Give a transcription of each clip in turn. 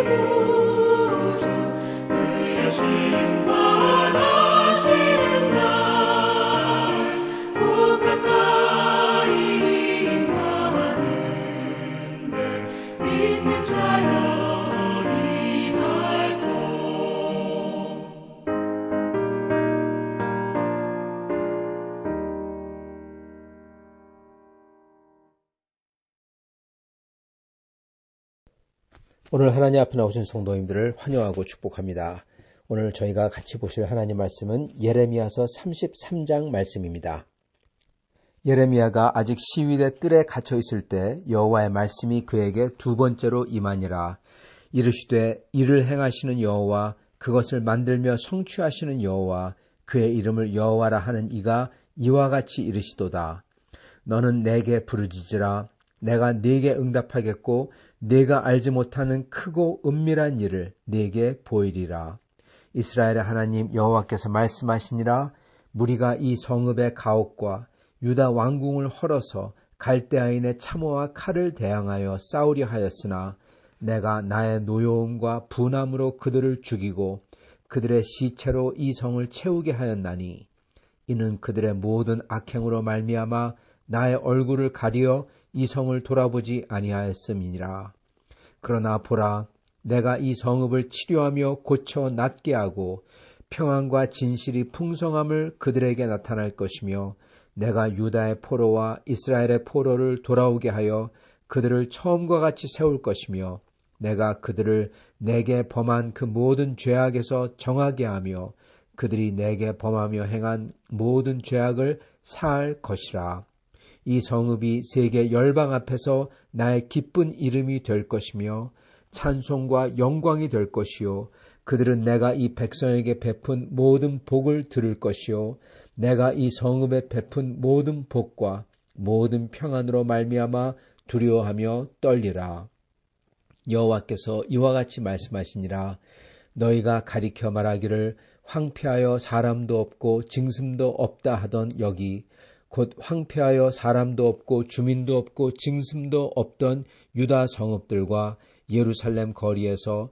구주 그의 심판하시는 날 곧 가까이 임하는데 믿는 자여 임할고. 오늘 하나님 앞에 나오신 성도님들을 환영하고 축복합니다. 오늘 저희가 같이 보실 하나님 말씀은 예레미야서 33장 말씀입니다. 예레미야가 아직 시위대 뜰에 갇혀 있을 때 여호와의 말씀이 그에게 두 번째로 임하니라. 이르시되 이를 행하시는 여호와 그것을 만들며 성취하시는 여호와 그의 이름을 여호와라 하는 이가 이와 같이 이르시도다. 너는 내게 부르짖으라. 내가 네게 응답하겠고 네가 알지 못하는 크고 은밀한 일을 네게 보이리라. 이스라엘의 하나님 여호와께서 말씀하시니라. 무리가 이 성읍의 가옥과 유다 왕궁을 헐어서 갈대아인의 참호와 칼을 대항하여 싸우려 하였으나 내가 나의 노여움과 분함으로 그들을 죽이고 그들의 시체로 이 성을 채우게 하였나니 이는 그들의 모든 악행으로 말미암아 나의 얼굴을 가리어 이 성을 돌아보지 아니하였음이니라. 그러나 보라, 내가 이 성읍을 치료하며 고쳐 낫게 하고 평안과 진실이 풍성함을 그들에게 나타날 것이며 내가 유다의 포로와 이스라엘의 포로를 돌아오게 하여 그들을 처음과 같이 세울 것이며 내가 그들을 내게 범한 그 모든 죄악에서 정하게 하며 그들이 내게 범하며 행한 모든 죄악을 사할 것이라. 이 성읍이 세계 열방 앞에서 나의 기쁜 이름이 될 것이며 찬송과 영광이 될 것이요 그들은 내가 이 백성에게 베푼 모든 복을 들을 것이요 내가 이 성읍에 베푼 모든 복과 모든 평안으로 말미암아 두려워하며 떨리라. 여호와께서 이와 같이 말씀하시니라. 너희가 가리켜 말하기를 황폐하여 사람도 없고 징숨도 없다 하던 여기 곧 황폐하여 사람도 없고 주민도 없고 징숨도 없던 유다 성읍들과 예루살렘 거리에서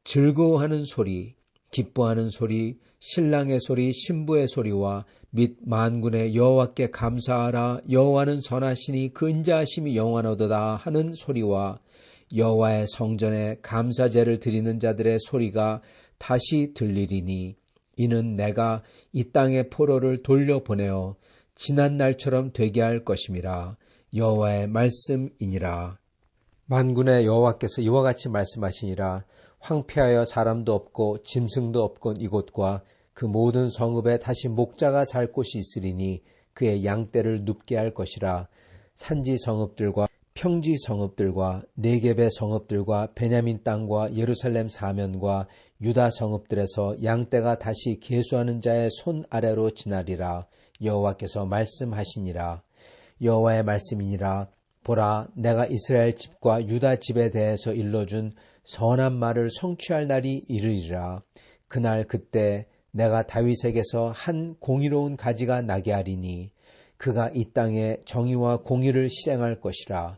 즐거워하는 소리, 기뻐하는 소리, 신랑의 소리, 신부의 소리와 및 만군의 여호와께 감사하라. 여호와는 선하시니 그 인자하심이 영원하도다 하는 소리와 여호와의 성전에 감사제를 드리는 자들의 소리가 다시 들리리니 이는 내가 이 땅의 포로를 돌려보내어 지난 날처럼 되게 할 것임이라. 여호와의 말씀이니라. 만군의 여호와께서 이와 같이 말씀하시니라. 황폐하여 사람도 없고 짐승도 없건 이곳과 그 모든 성읍에 다시 목자가 살 곳이 있으리니 그의 양떼를 눕게 할 것이라. 산지 성읍들과 평지 성읍들과 네겝의 성읍들과 베냐민 땅과 예루살렘 사면과 유다 성읍들에서 양떼가 다시 계수하는 자의 손 아래로 지나리라. 여호와께서 말씀하시니라. 여호와의 말씀이니라. 보라, 내가 이스라엘 집과 유다 집에 대해서 일러준 선한 말을 성취할 날이 이르리라. 그날 그때 내가 다윗에게서 한 공의로운 가지가 나게 하리니 그가 이 땅에 정의와 공의를 실행할 것이라.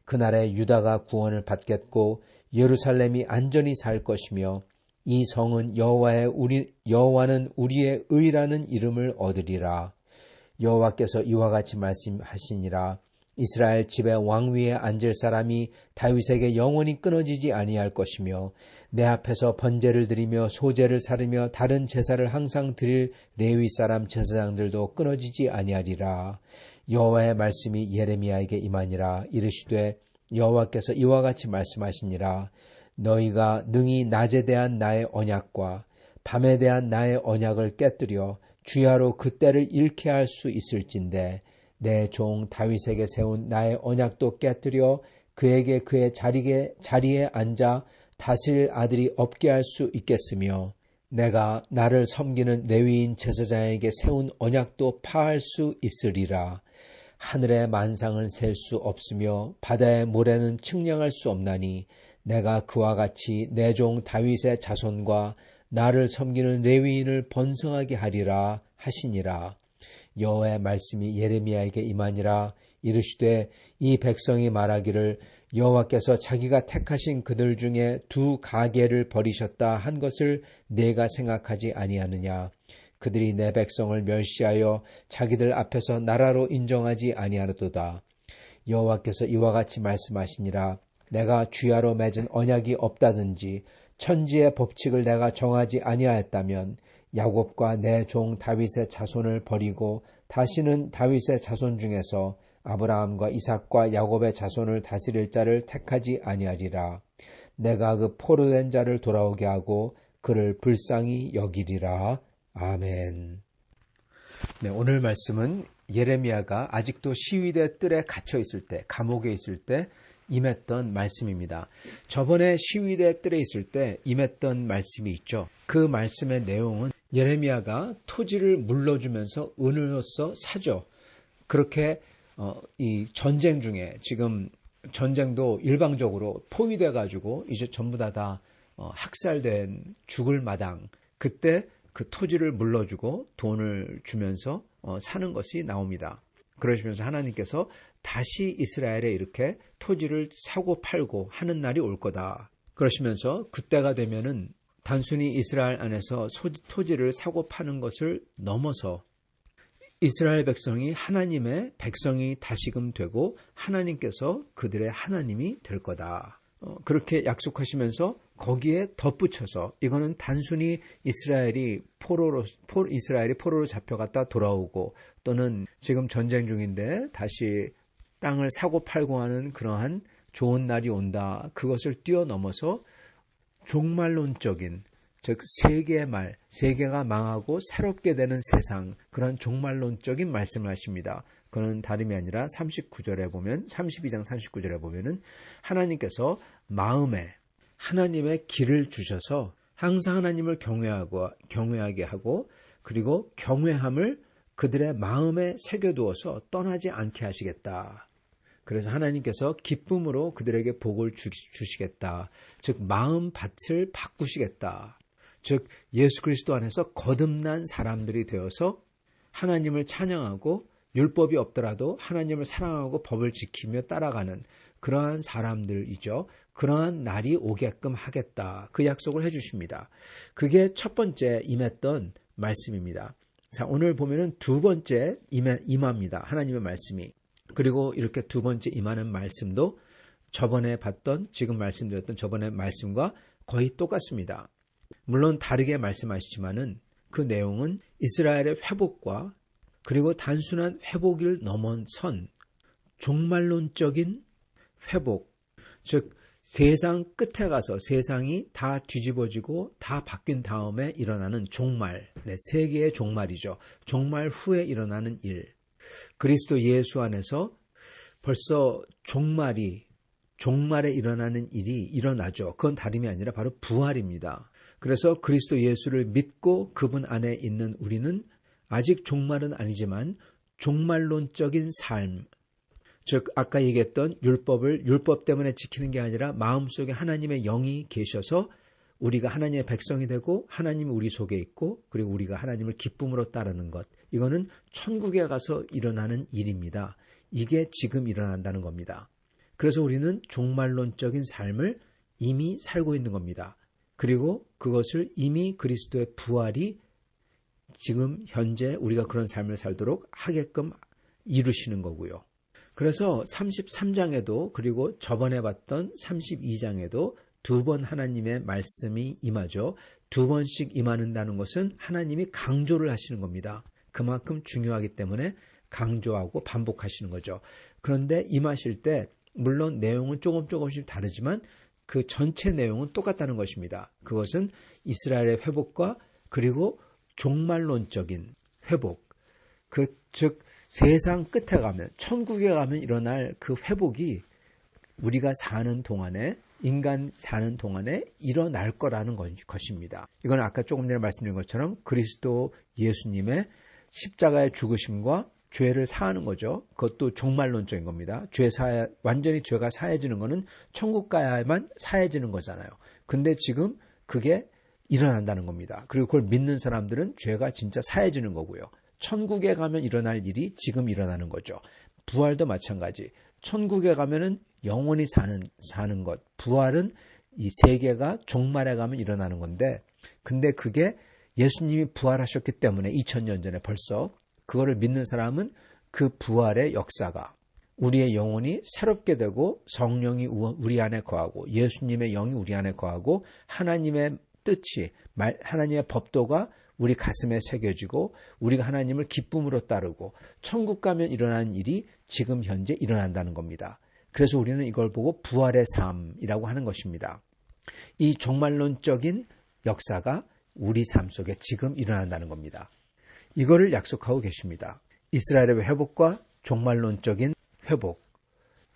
그날에 유다가 구원을 받겠고 예루살렘이 안전히 살 것이며 이 성은 여호와는 우리의 의라는 이름을 얻으리라. 여호와께서 이와 같이 말씀하시니라. 이스라엘 집의 왕위에 앉을 사람이 다윗에게 영원히 끊어지지 아니할 것이며 내 앞에서 번제를 드리며 소제를 사르며 다른 제사를 항상 드릴 레위 사람 제사장들도 끊어지지 아니하리라. 여호와의 말씀이 예레미야에게 임하니라. 이르시되 여호와께서 이와 같이 말씀하시니라. 너희가 능히 낮에 대한 나의 언약과 밤에 대한 나의 언약을 깨뜨려 주야로 그 때를 잃게 할 수 있을진데 내 종 다윗에게 세운 나의 언약도 깨뜨려 그에게 그의 자리에 앉아 다스릴 아들이 없게 할 수 있겠으며 내가 나를 섬기는 레위인 제사장에게 세운 언약도 파할 수 있으리라. 하늘의 만상을 셀 수 없으며 바다의 모래는 측량할 수 없나니 내가 그와 같이 내 종 다윗의 자손과 나를 섬기는 레위인을 번성하게 하리라 하시니라. 여호와의 말씀이 예레미야에게 임하니라. 이르시되 이 백성이 말하기를 여호와께서 자기가 택하신 그들 중에 두 가계를 버리셨다 한 것을 내가 생각하지 아니하느냐. 그들이 내 백성을 멸시하여 자기들 앞에서 나라로 인정하지 아니하도다. 여호와께서 이와 같이 말씀하시니라. 내가 주야로 맺은 언약이 없다든지 천지의 법칙을 내가 정하지 아니하였다면 야곱과 내 종 다윗의 자손을 버리고 다시는 다윗의 자손 중에서 아브라함과 이삭과 야곱의 자손을 다스릴 자를 택하지 아니하리라. 내가 그 포로된 자를 돌아오게 하고 그를 불쌍히 여기리라. 아멘. 네, 오늘 말씀은 예레미야가 아직도 시위대 뜰에 갇혀 있을 때, 감옥에 있을 때 임했던 말씀입니다. 저번에 시위대 뜰에 있을 때 임했던 말씀이 있죠. 그 말씀의 내용은 예레미야가 토지를 물러주면서 은으로서 사죠. 그렇게 이 전쟁 중에 지금 전쟁도 일방적으로 포위돼 가지고 이제 전부 다 학살된 죽을 마당, 그때 그 토지를 물러주고 돈을 주면서 사는 것이 나옵니다. 그러시면서 하나님께서 다시 이스라엘에 이렇게 토지를 사고 팔고 하는 날이 올 거다. 그러시면서 그때가 되면은 단순히 이스라엘 안에서 토지를 사고 파는 것을 넘어서 이스라엘 백성이 하나님의 백성이 다시금 되고 하나님께서 그들의 하나님이 될 거다. 그렇게 약속하시면서 거기에 덧붙여서 이거는 단순히 이스라엘이 포로로 잡혀갔다 돌아오고 또는 지금 전쟁 중인데 다시 땅을 사고 팔고 하는 그러한 좋은 날이 온다. 그것을 뛰어넘어서 종말론적인, 즉 세계의 말, 세계가 망하고 새롭게 되는 세상, 그런 종말론적인 말씀을 하십니다. 그는 다름이 아니라 39절에 보면 32장 39절에 보면은 하나님께서 마음에 하나님의 길을 주셔서 항상 하나님을 경외하게 하고 그리고 경외함을 그들의 마음에 새겨두어서 떠나지 않게 하시겠다. 그래서 하나님께서 기쁨으로 그들에게 복을 주시겠다. 즉 마음밭을 바꾸시겠다. 즉 예수 그리스도 안에서 거듭난 사람들이 되어서 하나님을 찬양하고 율법이 없더라도 하나님을 사랑하고 법을 지키며 따라가는 그러한 사람들이죠. 그러한 날이 오게끔 하겠다. 그 약속을 해주십니다. 그게 첫 번째 임했던 말씀입니다. 자, 오늘 보면은 두 번째 임합니다. 하나님의 말씀이. 그리고 이렇게 두 번째 임하는 말씀도 저번에 봤던, 지금 말씀드렸던 저번에 말씀과 거의 똑같습니다. 물론 다르게 말씀하시지만은 그 내용은 이스라엘의 회복과 그리고 단순한 회복을 넘어선 종말론적인 회복, 즉 세상 끝에 가서 세상이 다 뒤집어지고 다 바뀐 다음에 일어나는 종말, 세계의 종말이죠. 종말 후에 일어나는 일. 그리스도 예수 안에서 벌써 종말에 일어나는 일이 일어나죠. 그건 다름이 아니라 바로 부활입니다. 그래서 그리스도 예수를 믿고 그분 안에 있는 우리는 아직 종말은 아니지만 종말론적인 삶, 즉 아까 얘기했던 율법 때문에 지키는 게 아니라 마음속에 하나님의 영이 계셔서 우리가 하나님의 백성이 되고 하나님이 우리 속에 있고 그리고 우리가 하나님을 기쁨으로 따르는 것, 이거는 천국에 가서 일어나는 일입니다. 이게 지금 일어난다는 겁니다. 그래서 우리는 종말론적인 삶을 이미 살고 있는 겁니다. 그리고 그것을 이미 그리스도의 부활이 지금 현재 우리가 그런 삶을 살도록 하게끔 이루시는 거고요. 그래서 33장에도 그리고 저번에 봤던 32장에도 두 번 하나님의 말씀이 임하죠. 두 번씩 임하는다는 것은 하나님이 강조를 하시는 겁니다. 그만큼 중요하기 때문에 강조하고 반복하시는 거죠. 그런데 임하실 때 물론 내용은 조금씩 다르지만 그 전체 내용은 똑같다는 것입니다. 그것은 이스라엘의 회복과 그리고 종말론적인 회복, 즉 세상 끝에 가면, 천국에 가면 일어날 그 회복이 우리가 사는 동안에, 인간 사는 동안에 일어날 거라는 것입니다. 이건 아까 조금 전에 말씀드린 것처럼 그리스도 예수님의 십자가의 죽으심과 죄를 사하는 거죠. 그것도 종말론적인 겁니다. 완전히 죄가 사해지는 거는 천국 가야만 사해지는 거잖아요. 근데 지금 그게 일어난다는 겁니다. 그리고 그걸 믿는 사람들은 죄가 진짜 사해지는 거고요. 천국에 가면 일어날 일이 지금 일어나는 거죠. 부활도 마찬가지. 천국에 가면은 영원히 사는 것. 부활은 이 세계가 종말에 가면 일어나는 건데, 근데 그게 예수님이 부활하셨기 때문에 2000년 전에 벌써 그거를 믿는 사람은 그 부활의 역사가 우리의 영혼이 새롭게 되고 성령이 우리 안에 거하고 예수님의 영이 우리 안에 거하고 하나님의 뜻이, 하나님의 법도가 우리 가슴에 새겨지고 우리가 하나님을 기쁨으로 따르고 천국 가면 일어나는 일이 지금 현재 일어난다는 겁니다. 그래서 우리는 이걸 보고 부활의 삶이라고 하는 것입니다. 이 종말론적인 역사가 우리 삶 속에 지금 일어난다는 겁니다. 이거를 약속하고 계십니다. 이스라엘의 회복과 종말론적인 회복,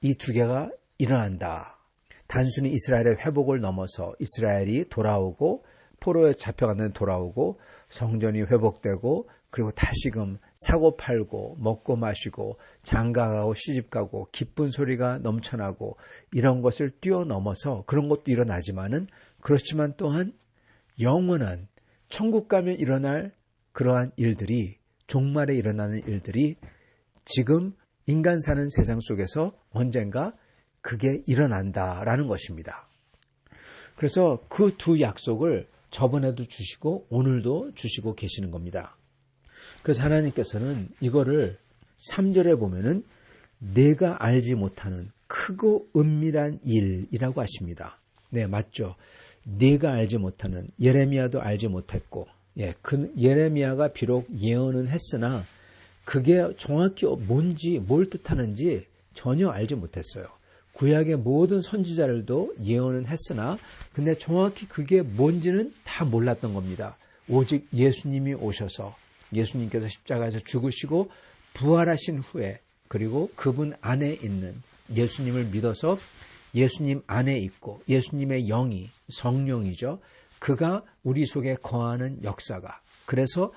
이 두 개가 일어난다. 단순히 이스라엘의 회복을 넘어서 이스라엘이 돌아오고 포로에 잡혀가는 돌아오고 성전이 회복되고 그리고 다시금 사고 팔고 먹고 마시고 장가가고 시집가고 기쁜 소리가 넘쳐나고 이런 것을 뛰어넘어서 그런 것도 일어나지만은 그렇지만 또한 영원한 천국 가면 일어날 그러한 일들이 종말에 일어나는 일들이 지금 인간 사는 세상 속에서 언젠가 그게 일어난다라는 것입니다. 그래서 그 두 약속을 저번에도 주시고 오늘도 주시고 계시는 겁니다. 그래서 하나님께서는 이거를 3절에 보면은 내가 알지 못하는 크고 은밀한 일이라고 하십니다. 네, 맞죠. 내가 알지 못하는, 예레미야도 알지 못했고, 예레미야가 비록 예언은 했으나 그게 정확히 뭔지 뭘 뜻하는지 전혀 알지 못했어요. 구약의 모든 선지자들도 예언은 했으나 근데 정확히 그게 뭔지는 다 몰랐던 겁니다. 오직 예수님이 오셔서 예수님께서 십자가에서 죽으시고 부활하신 후에 그리고 그분 안에 있는 예수님을 믿어서 예수님 안에 있고 예수님의 영이 성령이죠. 그가 우리 속에 거하는 역사가, 그래서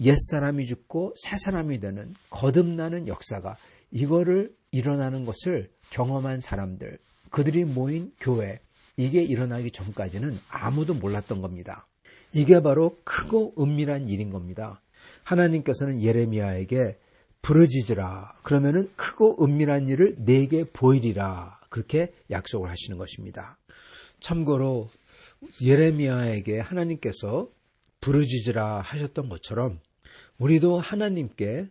옛사람이 죽고 새사람이 되는 거듭나는 역사가 이거를 일어나는 것을 경험한 사람들, 그들이 모인 교회, 이게 일어나기 전까지는 아무도 몰랐던 겁니다. 이게 바로 크고 은밀한 일인 겁니다. 하나님께서는 예레미야에게 부르짖으라, 그러면은 크고 은밀한 일을 내게 보이리라, 그렇게 약속을 하시는 것입니다. 참고로 예레미야에게 하나님께서 부르짖으라 하셨던 것처럼 우리도 하나님께,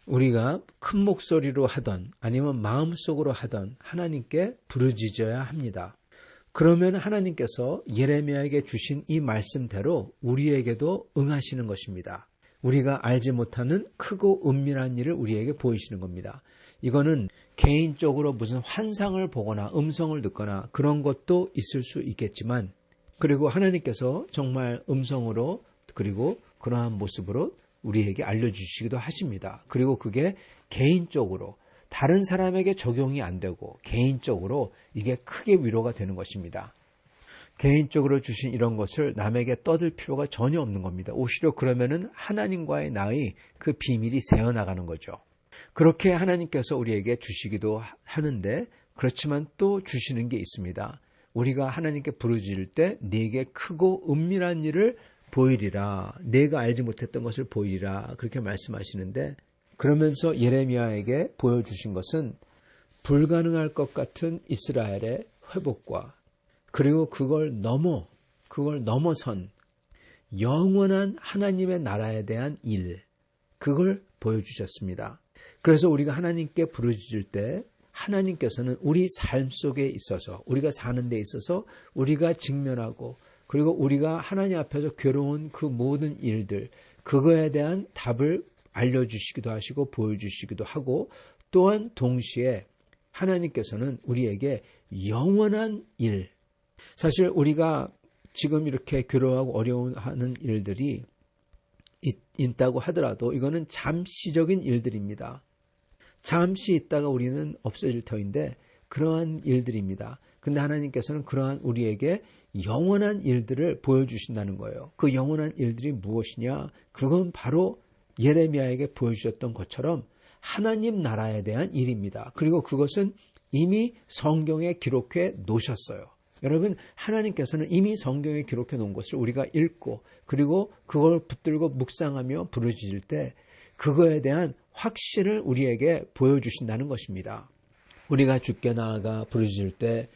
우리가 큰 목소리로 하던 아니면 마음속으로 하던 하나님께 부르짖어야 합니다. 그러면 하나님께서 예레미야에게 주신 이 말씀대로 우리에게도 응하시는 것입니다. 우리가 알지 못하는 크고 은밀한 일을 우리에게 보이시는 겁니다. 이거는 개인적으로 무슨 환상을 보거나 음성을 듣거나 그런 것도 있을 수 있겠지만, 그리고 하나님께서 정말 음성으로 그리고 그러한 모습으로 우리에게 알려주시기도 하십니다. 그리고 그게 개인적으로 다른 사람에게 적용이 안 되고 개인적으로 이게 크게 위로가 되는 것입니다. 개인적으로 주신 이런 것을 남에게 떠들 필요가 전혀 없는 겁니다. 오히려 그러면은 하나님과의 나의 그 비밀이 새어나가는 거죠. 그렇게 하나님께서 우리에게 주시기도 하는데, 그렇지만 또 주시는 게 있습니다. 우리가 하나님께 부르짖을 때 네게 크고 은밀한 일을 보이리라, 내가 알지 못했던 것을 보이리라, 그렇게 말씀하시는데, 그러면서 예레미야에게 보여주신 것은 불가능할 것 같은 이스라엘의 회복과 그리고 그걸 넘어선 영원한 하나님의 나라에 대한 일, 그걸 보여주셨습니다. 그래서 우리가 하나님께 부르짖을 때 하나님께서는 우리 삶 속에 있어서, 우리가 사는 데 있어서 우리가 직면하고 그리고 우리가 하나님 앞에서 괴로운 그 모든 일들, 그거에 대한 답을 알려주시기도 하시고 보여주시기도 하고, 또한 동시에 하나님께서는 우리에게 영원한 일, 사실 우리가 지금 이렇게 괴로워하고 어려워하는 일들이 있다고 하더라도 이거는 잠시적인 일들입니다. 잠시 있다가 우리는 없어질 터인데 그러한 일들입니다. 근데 하나님께서는 그러한 우리에게 영원한 일들을 보여주신다는 거예요. 그 영원한 일들이 무엇이냐? 그건 바로 예레미야에게 보여주셨던 것처럼 하나님 나라에 대한 일입니다. 그리고 그것은 이미 성경에 기록해 놓으셨어요. 여러분, 하나님께서는 이미 성경에 기록해 놓은 것을 우리가 읽고 그리고 그걸 붙들고 묵상하며 부르짖을 때 그거에 대한 확신을 우리에게 보여주신다는 것입니다. 우리가 주께 나아가 부르짖을 때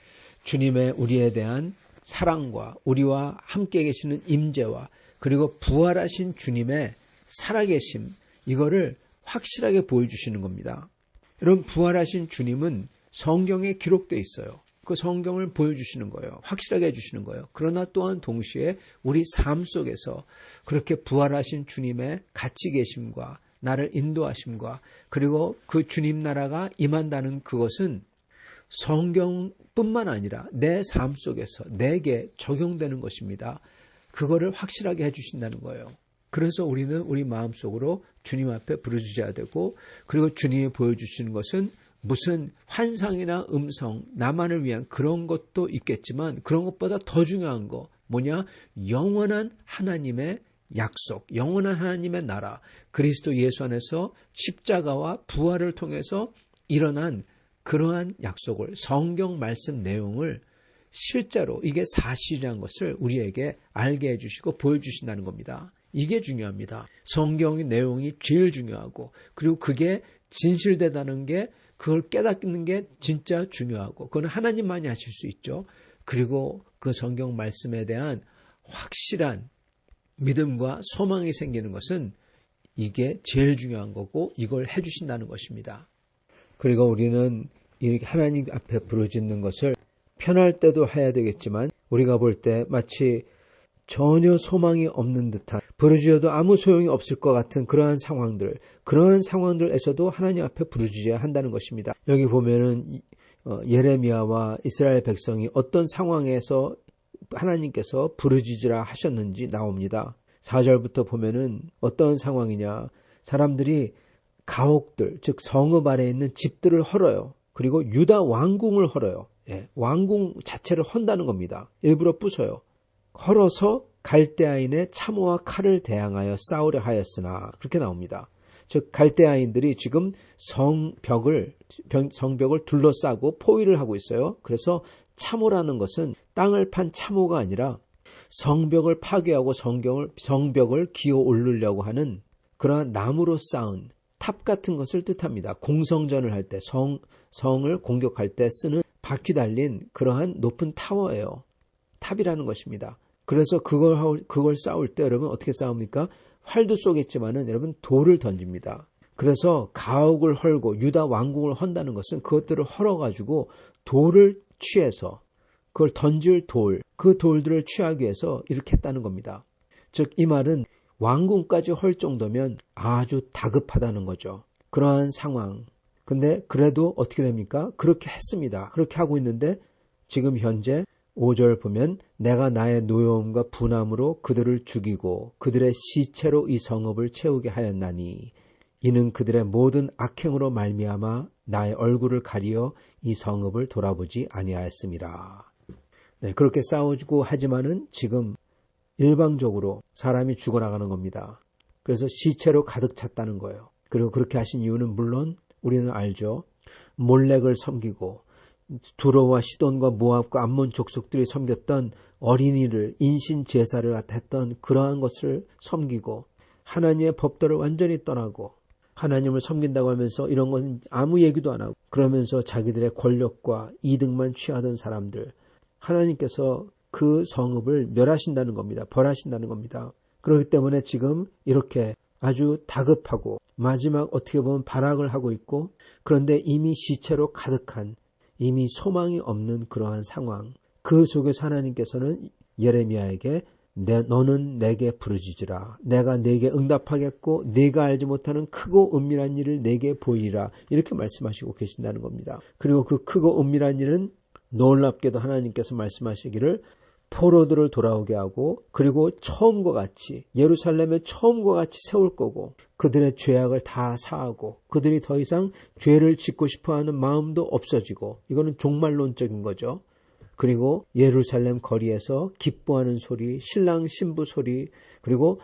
주님의 우리에 대한 사랑과 우리와 함께 계시는 임재와 그리고 부활하신 주님의 살아계심, 이거를 확실하게 보여주시는 겁니다. 여러분, 부활하신 주님은 성경에 기록되어 있어요. 그 성경을 보여주시는 거예요. 확실하게 해주시는 거예요. 그러나 또한 동시에 우리 삶 속에서 그렇게 부활하신 주님의 같이 계심과 나를 인도하심과 그리고 그 주님 나라가 임한다는 그것은 성경뿐만 아니라 내 삶 속에서 내게 적용되는 것입니다. 그거를 확실하게 해주신다는 거예요. 그래서 우리는 우리 마음속으로 주님 앞에 부르짖어야 되고, 그리고 주님이 보여주시는 것은 무슨 환상이나 음성, 나만을 위한 그런 것도 있겠지만 그런 것보다 더 중요한 거 뭐냐? 영원한 하나님의 약속, 영원한 하나님의 나라, 그리스도 예수 안에서 십자가와 부활을 통해서 일어난 그러한 약속을, 성경 말씀 내용을 실제로 이게 사실이라는 것을 우리에게 알게 해주시고 보여주신다는 겁니다. 이게 중요합니다. 성경의 내용이 제일 중요하고, 그리고 그게 진실되다는 게, 그걸 깨닫는 게 진짜 중요하고, 그건 하나님만이 하실 수 있죠. 그리고 그 성경 말씀에 대한 확실한 믿음과 소망이 생기는 것은 이게 제일 중요한 거고, 이걸 해주신다는 것입니다. 그리고 우리는 이렇게 하나님 앞에 부르짖는 것을 편할 때도 해야 되겠지만, 우리가 볼 때 마치 전혀 소망이 없는 듯한, 부르짖어도 아무 소용이 없을 것 같은 그러한 상황들에서도 하나님 앞에 부르짖어야 한다는 것입니다. 여기 보면은 예레미야와 이스라엘 백성이 어떤 상황에서 하나님께서 부르짖으라 하셨는지 나옵니다. 4절부터 보면은 어떤 상황이냐, 사람들이 가옥들, 즉 성읍 아래에 있는 집들을 헐어요. 그리고 유다 왕궁을 헐어요. 왕궁 자체를 헌다는 겁니다. 일부러 부숴요. 헐어서 갈대아인의 참호와 칼을 대항하여 싸우려 하였으나, 그렇게 나옵니다. 즉 갈대아인들이 지금 성벽을 둘러싸고 포위를 하고 있어요. 그래서 참호라는 것은 땅을 판 참호가 아니라 성벽을 파괴하고 성벽을 기어 오르려고 하는 그러한 나무로 쌓은 탑 같은 것을 뜻합니다. 공성전을 할 때, 성을 공격할 때 쓰는 바퀴 달린 그러한 높은 타워예요. 탑이라는 것입니다. 그래서 그걸 싸울 때 여러분 어떻게 싸웁니까? 활도 쏘겠지만은 여러분 돌을 던집니다. 그래서 가옥을 헐고 유다 왕궁을 헌다는 것은 그것들을 헐어가지고 돌을 취해서, 그걸 던질 그 돌들을 취하기 위해서 이렇게 했다는 겁니다. 즉 이 말은 왕궁까지 헐 정도면 아주 다급하다는 거죠. 그러한 상황. 근데 그래도 어떻게 됩니까? 그렇게 했습니다. 그렇게 하고 있는데 지금 현재 5절 보면 내가 나의 노여움과 분함으로 그들을 죽이고 그들의 시체로 이 성읍을 채우게 하였나니 이는 그들의 모든 악행으로 말미암아 나의 얼굴을 가리어 이 성읍을 돌아보지 아니하였습니다. 네, 그렇게 싸우고 하지만은 지금 일방적으로 사람이 죽어나가는 겁니다. 그래서 시체로 가득 찼다는 거예요. 그리고 그렇게 하신 이유는 물론 우리는 알죠. 몰렉을 섬기고 두로와 시돈과 모압과 암몬 족속들이 섬겼던 어린이를 인신 제사를 했던 그러한 것을 섬기고 하나님의 법도를 완전히 떠나고 하나님을 섬긴다고 하면서 이런 건 아무 얘기도 안 하고 그러면서 자기들의 권력과 이득만 취하던 사람들, 하나님께서 그 성읍을 멸하신다는 겁니다. 벌하신다는 겁니다. 그렇기 때문에 지금 이렇게 아주 다급하고 마지막 어떻게 보면 발악을 하고 있고, 그런데 이미 시체로 가득한, 이미 소망이 없는 그러한 상황, 그 속에서 하나님께서는 예레미야에게 너는 내게 부르짖으라. 내가 네게 응답하겠고 네가 알지 못하는 크고 은밀한 일을 네게 보이리라. 이렇게 말씀하시고 계신다는 겁니다. 그리고 그 크고 은밀한 일은 놀랍게도 하나님께서 말씀하시기를 포로들을 돌아오게 하고, 그리고 처음과 같이 예루살렘에 처음과 같이 세울 거고, 그들의 죄악을 다 사하고 그들이 더 이상 죄를 짓고 싶어하는 마음도 없어지고, 이거는 종말론적인 거죠. 그리고 예루살렘 거리에서 기뻐하는 소리, 신랑 신부 소리, 그리고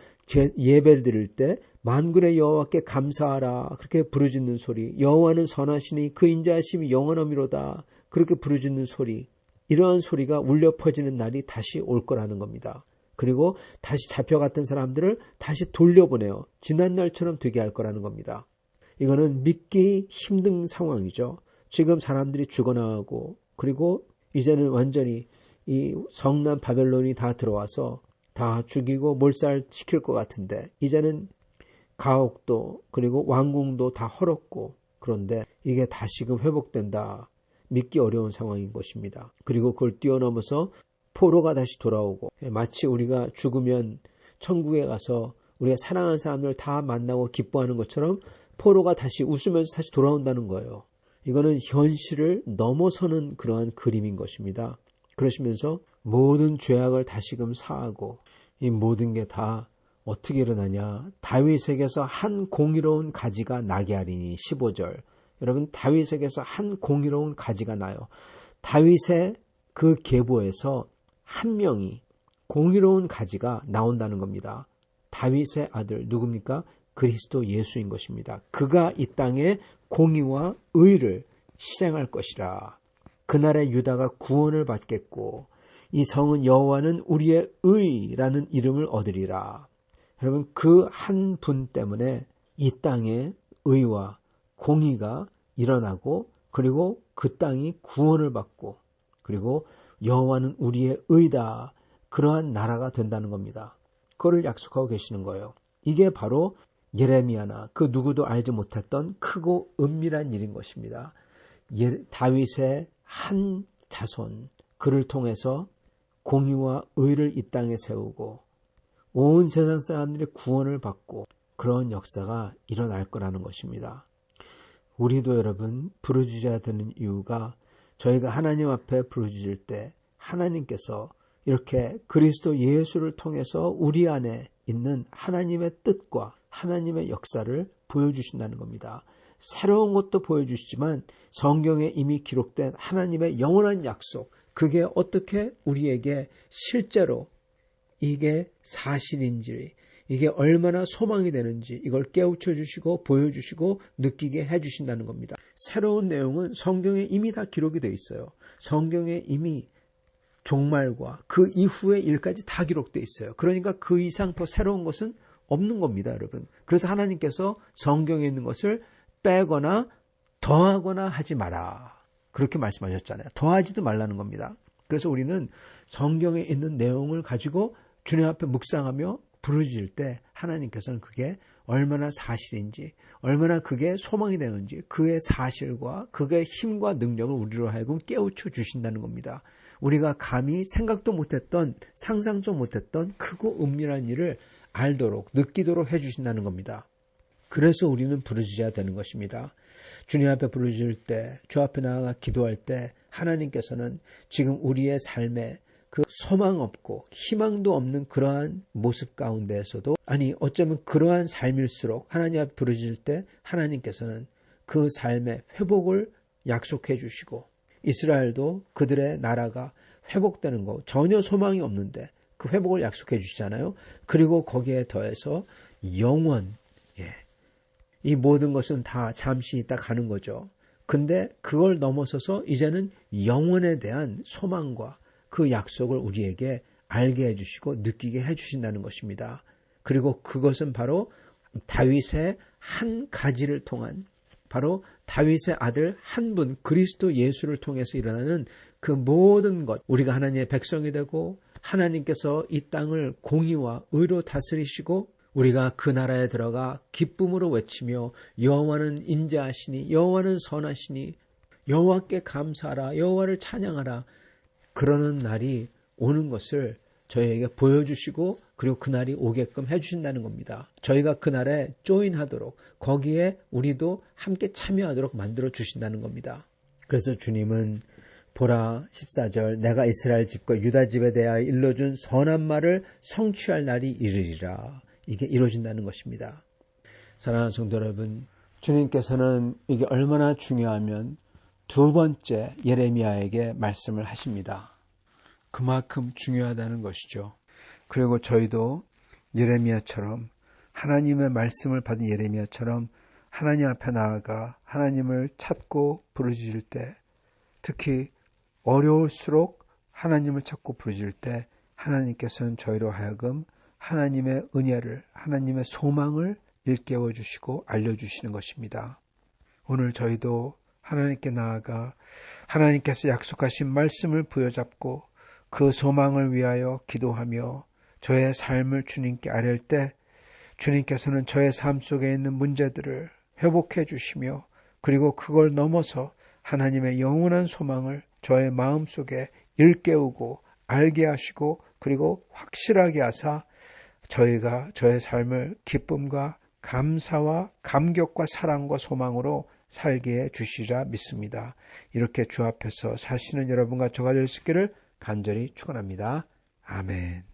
예배를 드릴 때 만군의 여호와께 감사하라 그렇게 부르짖는 소리, 여호와는 선하시니 그 인자하심이 영원함이로다 그렇게 부르짖는 소리, 이러한 소리가 울려 퍼지는 날이 다시 올 거라는 겁니다. 그리고 다시 잡혀갔던 사람들을 다시 돌려보내요. 지난 날처럼 되게 할 거라는 겁니다. 이거는 믿기 힘든 상황이죠. 지금 사람들이 죽어나가고 그리고 이제는 완전히 이 성난 바벨론이 다 들어와서 다 죽이고 몰살시킬 것 같은데 이제는 가옥도 그리고 왕궁도 다 헐었고 그런데 이게 다시금 회복된다. 믿기 어려운 상황인 것입니다. 그리고 그걸 뛰어넘어서 포로가 다시 돌아오고 마치 우리가 죽으면 천국에 가서 우리가 사랑하는 사람들 다 만나고 기뻐하는 것처럼 포로가 다시 웃으면서 다시 돌아온다는 거예요. 이거는 현실을 넘어서는 그러한 그림인 것입니다. 그러시면서 모든 죄악을 다시금 사하고 이 모든 게 다 어떻게 일어나냐. 다윗에게서 한 공의로운 가지가 나게 하리니 15절. 여러분 다윗에게서 한 공의로운 가지가 나요. 다윗의 그 계보에서 한 명이 공의로운 가지가 나온다는 겁니다. 다윗의 아들 누굽니까? 그리스도 예수인 것입니다. 그가 이 땅에 공의와 의를 실행할 것이라. 그날에 유다가 구원을 받겠고 이 성은 여호와는 우리의 의라는 이름을 얻으리라. 여러분 그 한 분 때문에 이 땅에 의와 공의가 일어나고 그리고 그 땅이 구원을 받고 그리고 여호와는 우리의 의다. 그러한 나라가 된다는 겁니다. 그거를 약속하고 계시는 거예요. 이게 바로 예레미야나 그 누구도 알지 못했던 크고 은밀한 일인 것입니다. 다윗의 한 자손 그를 통해서 공의와 의를 이 땅에 세우고 온 세상 사람들이 구원을 받고 그런 역사가 일어날 거라는 것입니다. 우리도 여러분 부르짖어야 되는 이유가 저희가 하나님 앞에 부르짖을 때 하나님께서 이렇게 그리스도 예수를 통해서 우리 안에 있는 하나님의 뜻과 하나님의 역사를 보여주신다는 겁니다. 새로운 것도 보여주시지만 성경에 이미 기록된 하나님의 영원한 약속, 그게 어떻게 우리에게 실제로 이게 사실인지, 이게 얼마나 소망이 되는지 이걸 깨우쳐 주시고 보여주시고 느끼게 해주신다는 겁니다. 새로운 내용은 성경에 이미 다 기록이 되어 있어요. 성경에 이미 종말과 그 이후의 일까지 다 기록되어 있어요. 그러니까 그 이상 더 새로운 것은 없는 겁니다, 여러분. 그래서 하나님께서 성경에 있는 것을 빼거나 더하거나 하지 마라. 그렇게 말씀하셨잖아요. 더하지도 말라는 겁니다. 그래서 우리는 성경에 있는 내용을 가지고 주님 앞에 묵상하며 부르짖을 때 하나님께서는 그게 얼마나 사실인지, 얼마나 그게 소망이 되는지 그의 사실과 그의 힘과 능력을 우리로 하여금 깨우쳐 주신다는 겁니다. 우리가 감히 생각도 못했던, 상상도 못했던 크고 은밀한 일을 알도록, 느끼도록 해주신다는 겁니다. 그래서 우리는 부르짖어야 되는 것입니다. 주님 앞에 부르짖을 때, 주 앞에 나아가 기도할 때 하나님께서는 지금 우리의 삶에 그 소망 없고 희망도 없는 그러한 모습 가운데에서도, 아니 어쩌면 그러한 삶일수록 하나님 앞에 부르짖을 때 하나님께서는 그 삶의 회복을 약속해 주시고, 이스라엘도 그들의 나라가 회복되는 거 전혀 소망이 없는데 그 회복을 약속해 주시잖아요. 그리고 거기에 더해서 영원, 이 모든 것은 다 잠시 있다 가는 거죠. 근데 그걸 넘어서서 이제는 영원에 대한 소망과 그 약속을 우리에게 알게 해주시고 느끼게 해주신다는 것입니다. 그리고 그것은 바로 다윗의 한 가지를 통한, 바로 다윗의 아들 한 분 그리스도 예수를 통해서 일어나는 그 모든 것, 우리가 하나님의 백성이 되고 하나님께서 이 땅을 공의와 의로 다스리시고 우리가 그 나라에 들어가 기쁨으로 외치며 여호와는 인자하시니 여호와는 선하시니 여호와께 감사하라, 여호와를 찬양하라, 그러는 날이 오는 것을 저희에게 보여주시고 그리고 그날이 오게끔 해주신다는 겁니다. 저희가 그날에 조인하도록, 거기에 우리도 함께 참여하도록 만들어 주신다는 겁니다. 그래서 주님은 보라 14절, 내가 이스라엘 집과 유다 집에 대하여 일러준 선한 말을 성취할 날이 이르리라. 이게 이루어진다는 것입니다. 사랑하는 성도 여러분, 주님께서는 이게 얼마나 중요하면 두 번째 예레미야에게 말씀을 하십니다. 그만큼 중요하다는 것이죠. 그리고 저희도 예레미야처럼, 하나님의 말씀을 받은 예레미야처럼 하나님 앞에 나아가 하나님을 찾고 부르짖을 때, 특히 어려울수록 하나님을 찾고 부르짖을 때 하나님께서는 저희로 하여금 하나님의 은혜를, 하나님의 소망을 일깨워 주시고 알려주시는 것입니다. 오늘 저희도 하나님께 나아가 하나님께서 약속하신 말씀을 부여잡고 그 소망을 위하여 기도하며 저의 삶을 주님께 아뢰 때 주님께서는 저의 삶 속에 있는 문제들을 회복해 주시며 그리고 그걸 넘어서 하나님의 영원한 소망을 저의 마음속에 일깨우고 알게 하시고 그리고 확실하게 하사 저희가 저의 삶을 기쁨과 감사와 감격과 사랑과 소망으로 살게 해 주시리라 믿습니다. 이렇게 주 앞에서 사시는 여러분과 저가 될 수 있기를 간절히 축원합니다. 아멘.